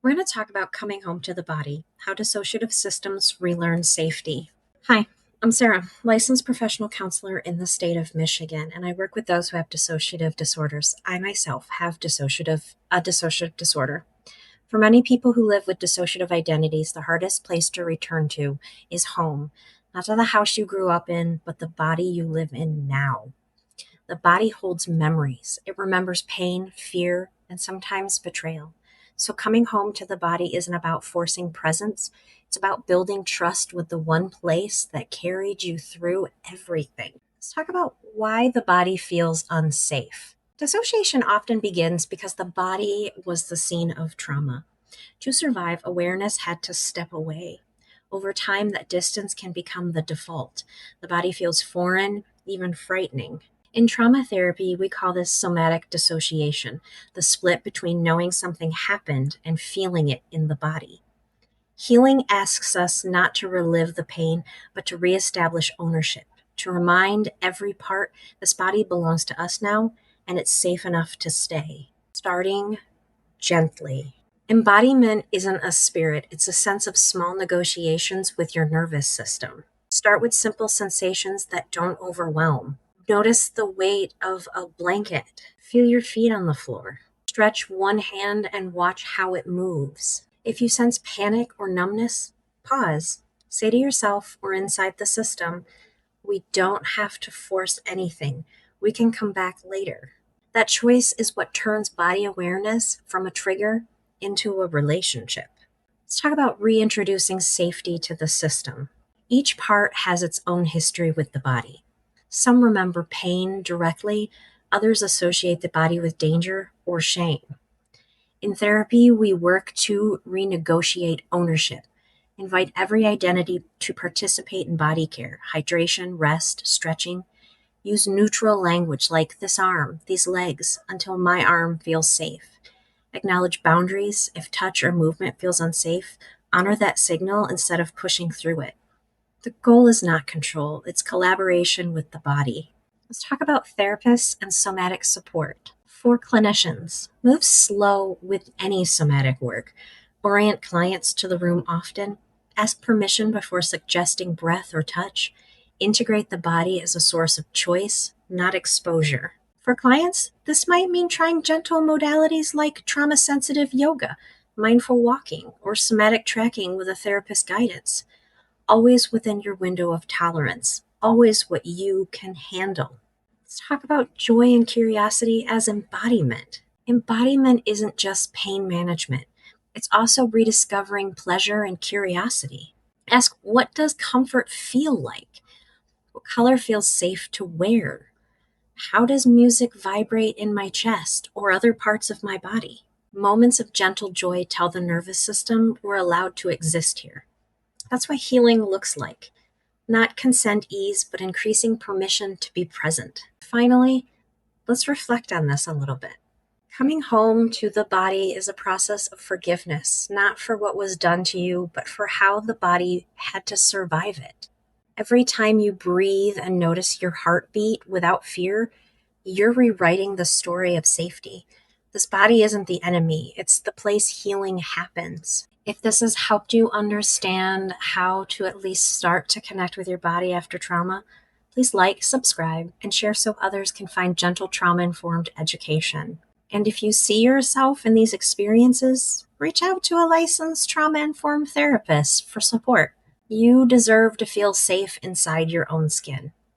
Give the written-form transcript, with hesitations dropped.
We're going to talk about coming home to the body, how dissociative systems relearn safety. Hi, I'm Sarah, licensed professional counselor in the state of Michigan, and I work with those who have dissociative disorders. I myself have a dissociative disorder. For many people who live with dissociative identities, the hardest place to return to is home, not to the house you grew up in, but the body you live in now. The body holds memories. It remembers pain, fear, and sometimes betrayal. So coming home to the body isn't about forcing presence. It's about building trust with the one place that carried you through everything. Let's talk about why the body feels unsafe. Dissociation often begins because the body was the scene of trauma. To survive, awareness had to step away. Over time, that distance can become the default. The body feels foreign, even frightening. In trauma therapy, we call this somatic dissociation, the split between knowing something happened and feeling it in the body. Healing asks us not to relive the pain, but to reestablish ownership, to remind every part this body belongs to us now, and it's safe enough to stay. Starting gently. Embodiment isn't a spirit, it's a sense of small negotiations with your nervous system. Start with simple sensations that don't overwhelm. Notice the weight of a blanket. Feel your feet on the floor. Stretch one hand and watch how it moves. If you sense panic or numbness, pause. Say to yourself or inside the system, we don't have to force anything. We can come back later. That choice is what turns body awareness from a trigger into a relationship. Let's talk about reintroducing safety to the system. Each part has its own history with the body. Some remember pain directly, others associate the body with danger or shame. In therapy, we work to renegotiate ownership, invite every identity to participate in body care, hydration, rest, stretching. Use neutral language like this arm, these legs, until my arm feels safe. Acknowledge boundaries. If touch or movement feels unsafe, honor that signal instead of pushing through it. The goal is not control, it's collaboration with the body. Let's talk about therapists and somatic support. For clinicians, move slow with any somatic work. Orient clients to the room often. Ask permission before suggesting breath or touch. Integrate the body as a source of choice, not exposure. For clients, this might mean trying gentle modalities like trauma-sensitive yoga, mindful walking, or somatic tracking with a therapist's guidance. Always within your window of tolerance, always what you can handle. Let's talk about joy and curiosity as embodiment. Embodiment isn't just pain management. It's also rediscovering pleasure and curiosity. Ask, what does comfort feel like? What color feels safe to wear? How does music vibrate in my chest or other parts of my body? Moments of gentle joy tell the nervous system we're allowed to exist here. That's what healing looks like. Not consent ease, but increasing permission to be present. Finally, let's reflect on this a little bit. Coming home to the body is a process of forgiveness, not for what was done to you, but for how the body had to survive it. Every time you breathe and notice your heartbeat without fear, you're rewriting the story of safety. This body isn't the enemy, it's the place healing happens. If this has helped you understand how to at least start to connect with your body after trauma, please like, subscribe, and share so others can find gentle trauma-informed education. And if you see yourself in these experiences, reach out to a licensed trauma-informed therapist for support. You deserve to feel safe inside your own skin.